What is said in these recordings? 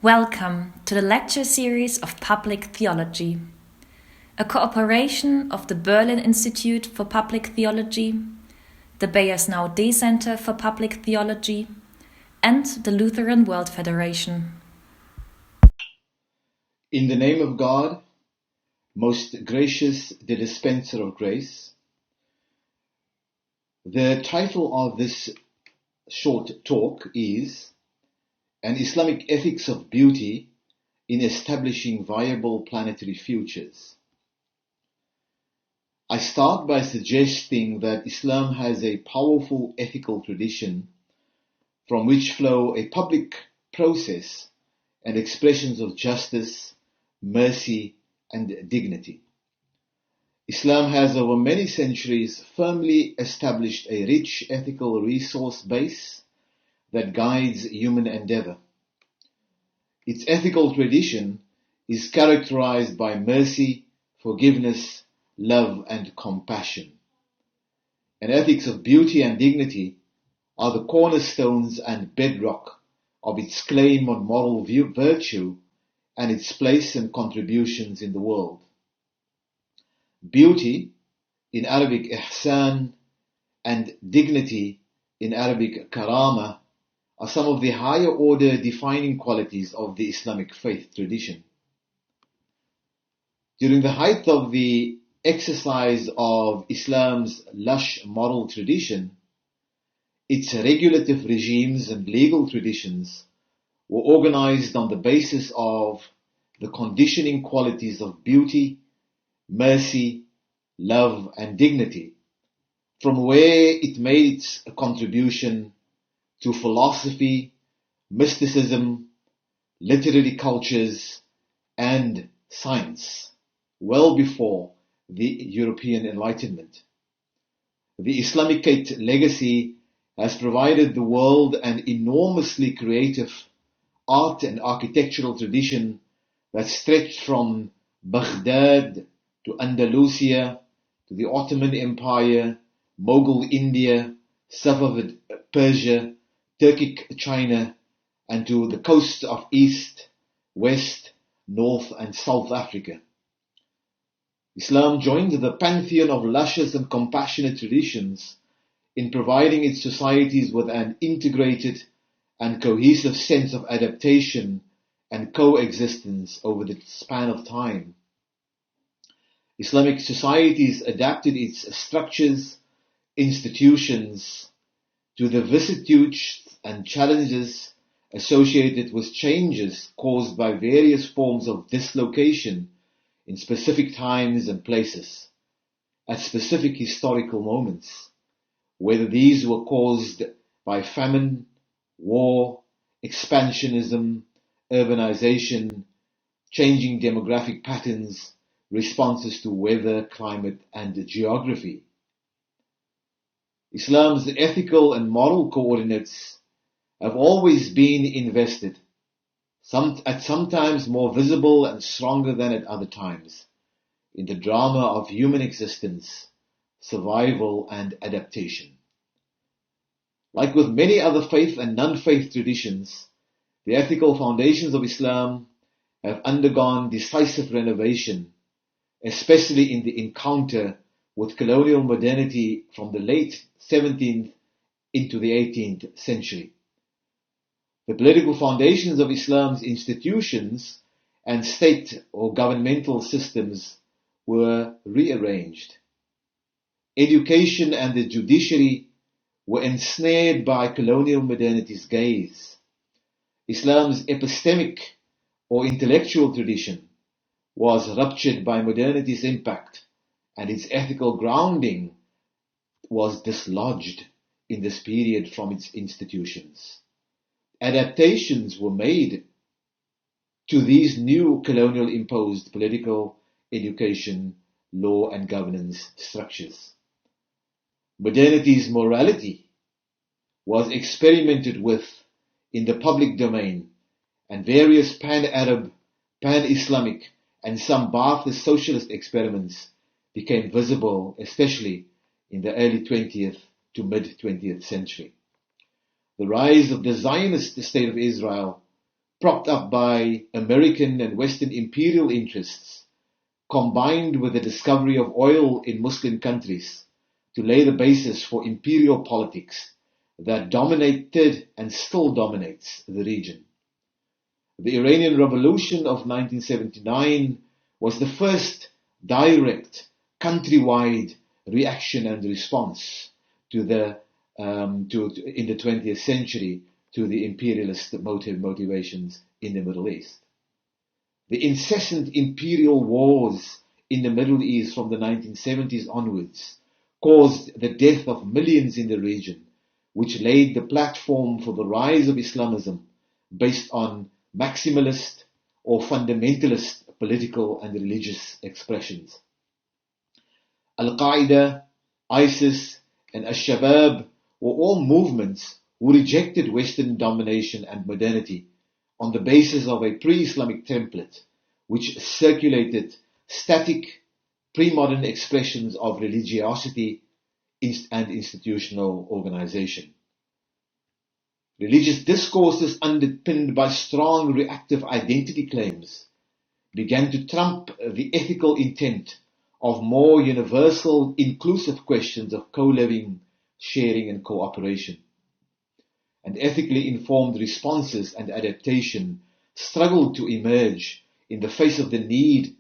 Welcome to the lecture series of Public Theology, a cooperation of the Berlin Institute for Public Theology, the Beyers Naudé Center for Public Theology, and the Lutheran World Federation. In the name of God, most gracious, the dispenser of grace. The title of this short talk is An Islamic Ethics of Beauty in Establishing Viable Planetary Futures. I start by suggesting that Islam has a powerful ethical tradition from which flow a public process and expressions of justice, mercy, and dignity. Islam has over many centuries firmly established a rich ethical resource base that guides human endeavor. Its ethical tradition is characterized by mercy, forgiveness, love, and compassion. And ethics of beauty and dignity are the cornerstones and bedrock of its claim on moral virtue and its place and contributions in the world. Beauty, in Arabic ihsan, and dignity, in Arabic karama, are some of the higher order defining qualities of the Islamic faith tradition. During the height of the exercise of Islam's lush moral tradition, its regulative regimes and legal traditions were organized on the basis of the conditioning qualities of beauty, mercy, love, and dignity, from where it made its contribution to philosophy, mysticism, literary cultures, and science, well before the European Enlightenment. The Islamicate legacy has provided the world an enormously creative art and architectural tradition that stretched from Baghdad to Andalusia, to the Ottoman Empire, Mughal India, Safavid Persia, Turkic China, and to the coast of East, West, North, and South Africa. Islam joined the pantheon of luscious and compassionate traditions in providing its societies with an integrated and cohesive sense of adaptation and coexistence over the span of time. Islamic societies adapted its structures, institutions, to the vicissitudes and challenges associated with changes caused by various forms of dislocation in specific times and places, at specific historical moments, whether these were caused by famine, war, expansionism, urbanization, changing demographic patterns, responses to weather, climate, and geography. Islam's ethical and moral coordinates have always been invested, at sometimes more visible and stronger than at other times, in the drama of human existence, survival, and adaptation. Like with many other faith and non-faith traditions, the ethical foundations of Islam have undergone decisive renovation, especially in the encounter with colonial modernity from the late 17th into the 18th century. The political foundations of Islam's institutions and state or governmental systems were rearranged. Education and the judiciary were ensnared by colonial modernity's gaze. Islam's epistemic or intellectual tradition was ruptured by modernity's impact, and its ethical grounding was dislodged in this period from its institutions. Adaptations were made to these new colonial imposed political, education, law, and governance structures. Modernity's morality was experimented with in the public domain, and various pan-Arab, pan-Islamic, and some Ba'athist socialist experiments became visible, especially in the early 20th to mid-20th century. The rise of the Zionist state of Israel propped up by American and Western imperial interests, combined with the discovery of oil in Muslim countries to lay the basis for imperial politics that dominated and still dominates the region. The Iranian Revolution of 1979 was the first direct countrywide reaction and response to the in the 20th century to the imperialist motivations in the Middle East. The incessant imperial wars in the Middle East from the 1970s onwards caused the death of millions in the region, which laid the platform for the rise of Islamism based on maximalist or fundamentalist political and religious expressions. Al-Qaeda, ISIS, and Al-Shabaab were all movements who rejected Western domination and modernity on the basis of a pre-Islamic template which circulated static, pre-modern expressions of religiosity and institutional organization. Religious discourses underpinned by strong reactive identity claims began to trump the ethical intent of more universal, inclusive questions of co-living, sharing, and cooperation. And ethically informed responses and adaptation struggled to emerge in the face of the need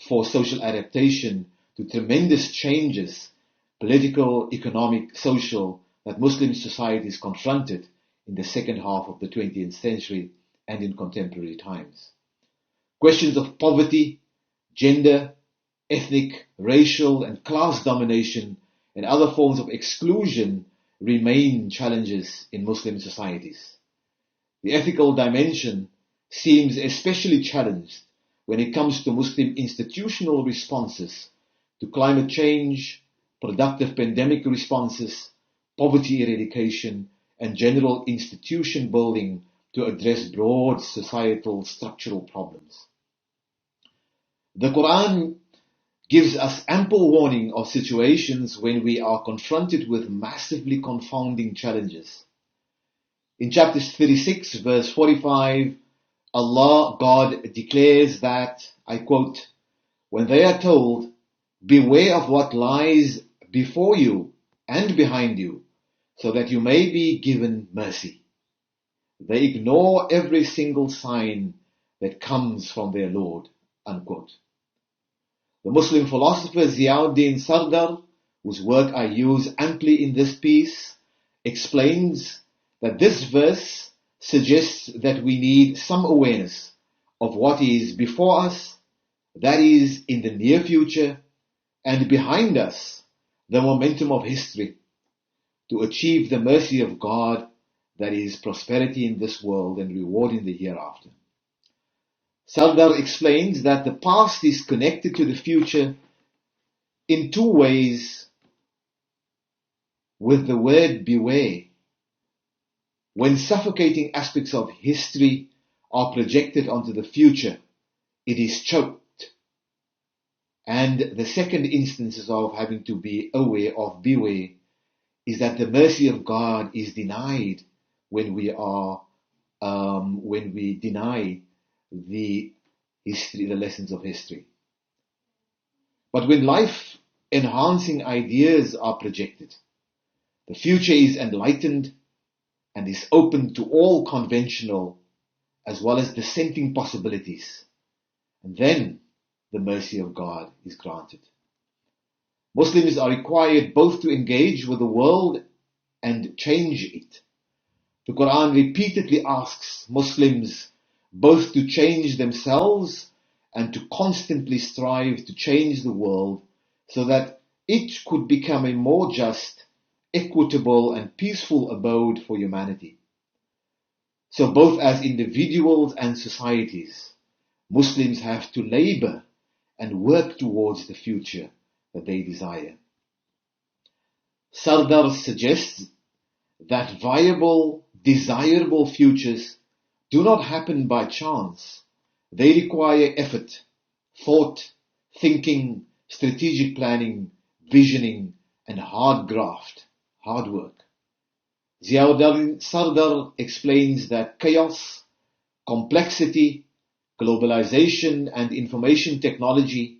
for social adaptation to tremendous changes, political, economic, social, that Muslim societies confronted in the second half of the 20th century and in contemporary times. Questions of poverty, gender, ethnic, racial, and class domination, and other forms of exclusion remain challenges in Muslim societies. The ethical dimension seems especially challenged when it comes to Muslim institutional responses to climate change, productive pandemic responses, poverty eradication, and general institution building to address broad societal structural problems. The Quran gives us ample warning of situations when we are confronted with massively confounding challenges. In chapter 36, verse 45, Allah, God, declares that, I quote, "When they are told, beware of what lies before you and behind you, so that you may be given mercy, they ignore every single sign that comes from their Lord," unquote. The Muslim philosopher Ziauddin Sardar, whose work I use amply in this piece, explains that this verse suggests that we need some awareness of what is before us, that is, in the near future, and behind us, the momentum of history, to achieve the mercy of God, that is, prosperity in this world and reward in the hereafter. Sardar explains that the past is connected to the future in two ways with the word beware. When suffocating aspects of history are projected onto the future, it is choked. And the second instance of having to be aware of beware is that the mercy of God is denied when we deny the history, the lessons of history. But when life-enhancing ideas are projected, the future is enlightened and is open to all conventional as well as dissenting possibilities. And then the mercy of God is granted. Muslims are required both to engage with the world and change it. The Quran repeatedly asks Muslims both to change themselves and to constantly strive to change the world so that it could become a more just, equitable, and peaceful abode for humanity. So both as individuals and societies, Muslims have to labor and work towards the future that they desire. Sardar suggests that viable, desirable futures do not happen by chance. They require effort, thought, thinking, strategic planning, visioning, and hard graft, hard work. Ziauddin Sardar explains that chaos, complexity, globalization, and information technology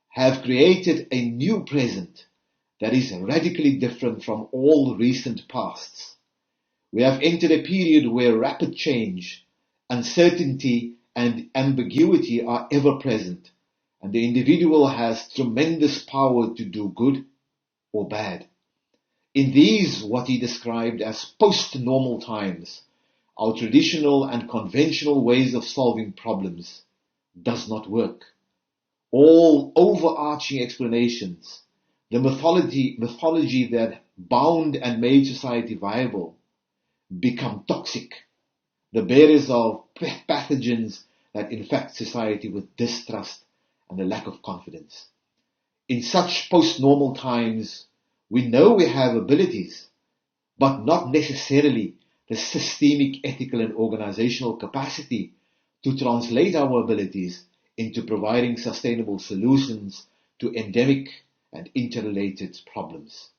have created a new present that is radically different from all recent pasts. We have entered a period where rapid change, uncertainty, and ambiguity are ever present, and the individual has tremendous power to do good or bad. In these, what he described as post-normal times, our traditional and conventional ways of solving problems does not work. All overarching explanations, the mythology that bound and made society viable, become toxic, the bearers of pathogens that infect society with distrust and a lack of confidence. In such post-normal times, we know we have abilities, but not necessarily the systemic, ethical, and organizational capacity to translate our abilities into providing sustainable solutions to endemic and interrelated problems.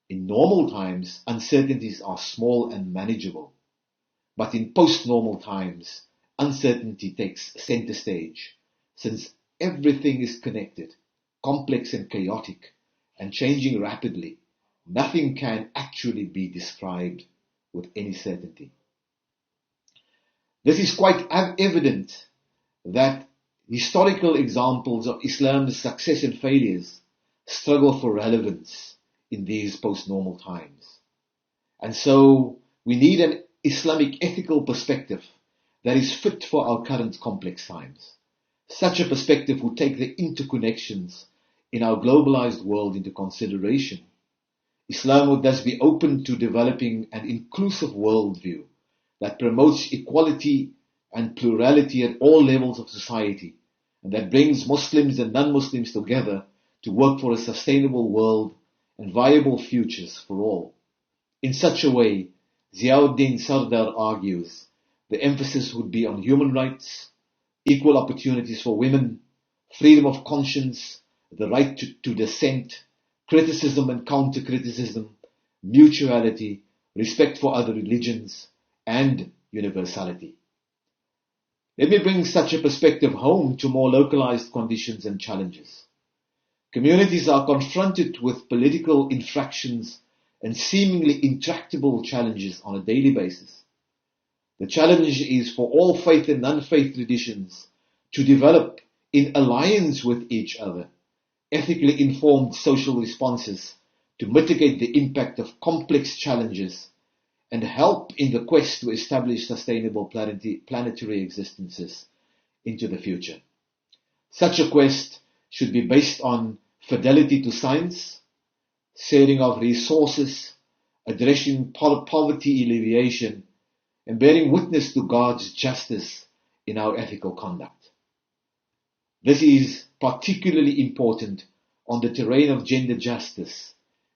In normal times, uncertainties are small and manageable, but in post-normal times, uncertainty takes center stage, since everything is connected, complex and chaotic, and changing rapidly. Nothing can actually be described with any certainty. This is quite evident that historical examples of Islam's success and failures struggle for relevance in these post-normal times. And so we need an Islamic ethical perspective that is fit for our current complex times. Such a perspective would take the interconnections in our globalized world into consideration. Islam would thus be open to developing an inclusive worldview that promotes equality and plurality at all levels of society, and that brings Muslims and non-Muslims together to work for a sustainable world and viable futures for all. In such a way, Ziauddin Sardar argues, the emphasis would be on human rights, equal opportunities for women, freedom of conscience, the right to dissent, criticism and counter-criticism, mutuality, respect for other religions, and universality. Let me bring such a perspective home to more localized conditions and challenges. Communities are confronted with political infractions and seemingly intractable challenges on a daily basis. The challenge is for all faith and non-faith traditions to develop in alliance with each other ethically informed social responses to mitigate the impact of complex challenges and help in the quest to establish sustainable planetary existences into the future. Such a quest should be based on fidelity to science, sharing of resources, addressing poverty alleviation, and bearing witness to God's justice in our ethical conduct. This is particularly important on the terrain of gender justice,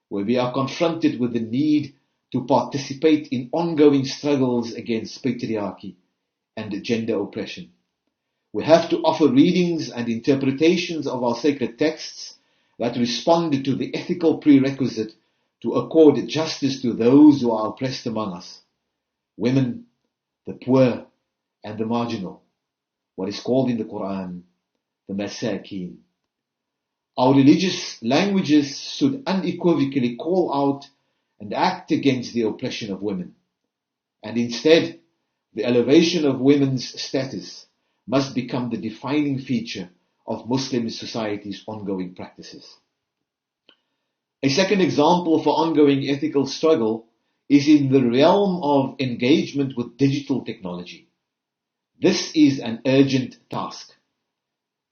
where we are confronted with the need to participate in ongoing struggles against patriarchy and gender oppression. We have to offer readings and interpretations of our sacred texts that respond to the ethical prerequisite to accord justice to those who are oppressed among us, women, the poor, and the marginal, what is called in the Quran the Masakin. Our religious languages should unequivocally call out and act against the oppression of women, and instead, the elevation of women's status must become the defining feature of Muslim society's ongoing practices. A second example for ongoing ethical struggle is in the realm of engagement with digital technology. This is an urgent task.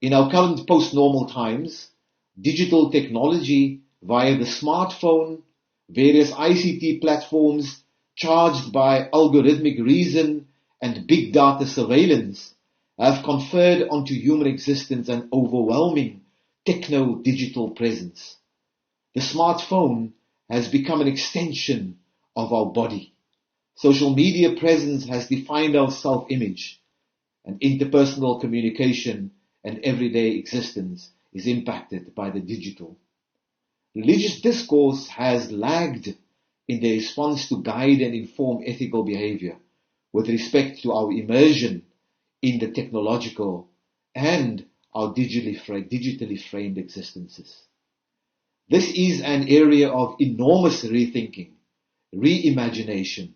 In our current post-normal times, digital technology via the smartphone, various ICT platforms charged by algorithmic reason and big data surveillance have conferred onto human existence an overwhelming techno-digital presence. The smartphone has become an extension of our body. Social media presence has defined our self-image, and interpersonal communication and everyday existence is impacted by the digital. Religious discourse has lagged in the response to guide and inform ethical behavior, with respect to our immersion in the technological and our digitally framed existences. This is an area of enormous rethinking, reimagination,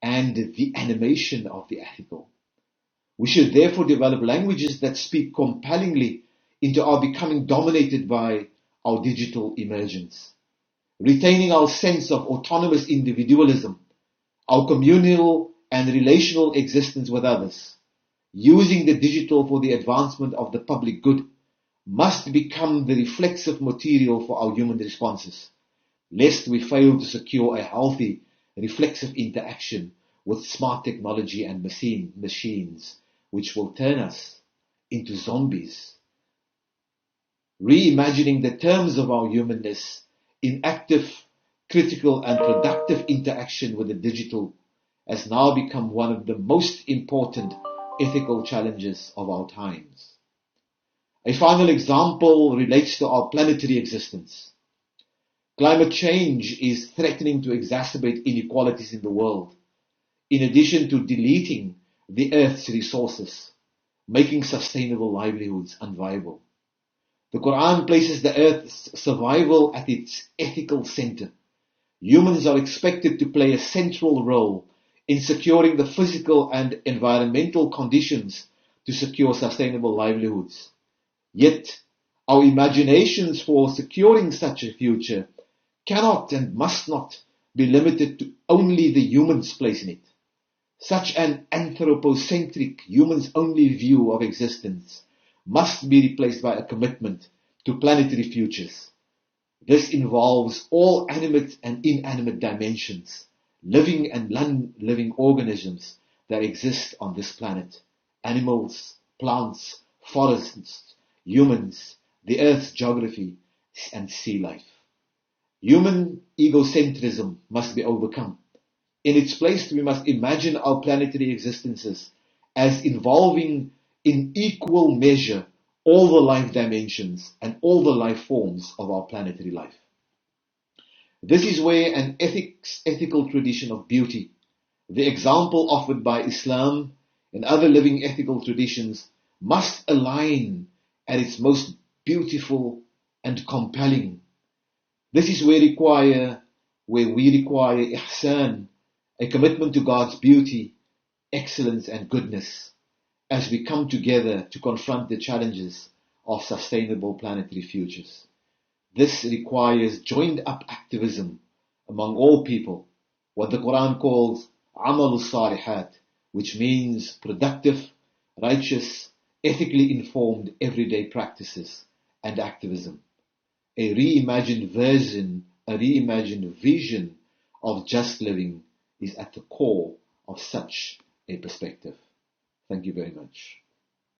and the animation of the ethical. We should therefore develop languages that speak compellingly into our becoming dominated by our digital emergence, retaining our sense of autonomous individualism, our communal and relational existence with others, using the digital for the advancement of the public good, must become the reflexive material for our human responses, lest we fail to secure a healthy, reflexive interaction with smart technology and machines, which will turn us into zombies. Reimagining the terms of our humanness in active, critical, and productive interaction with the digital has now become one of the most important ethical challenges of our times. A final example relates to our planetary existence. Climate change is threatening to exacerbate inequalities in the world, in addition to deleting the Earth's resources, making sustainable livelihoods unviable. The Quran places the Earth's survival at its ethical center. Humans are expected to play a central role in securing the physical and environmental conditions to secure sustainable livelihoods. Yet, our imaginations for securing such a future cannot and must not be limited to only the human's place in it. Such an anthropocentric, humans-only view of existence must be replaced by a commitment to planetary futures. This involves all animate and inanimate dimensions, living and non-living organisms that exist on this planet, animals, plants, forests, humans, the Earth's geography, and sea life. Human egocentrism must be overcome. In its place, we must imagine our planetary existences as involving in equal measure all the life dimensions and all the life forms of our planetary life. This is where an ethical tradition of beauty, the example offered by Islam and other living ethical traditions, must align at its most beautiful and compelling. This is where we require ihsan, a commitment to God's beauty, excellence, and goodness, as we come together to confront the challenges of sustainable planetary futures. This requires joined-up activism among all people, what the Quran calls amal salihat, which means productive, righteous, ethically informed everyday practices and activism. A reimagined vision of just living is at the core of such a perspective. Thank you very much.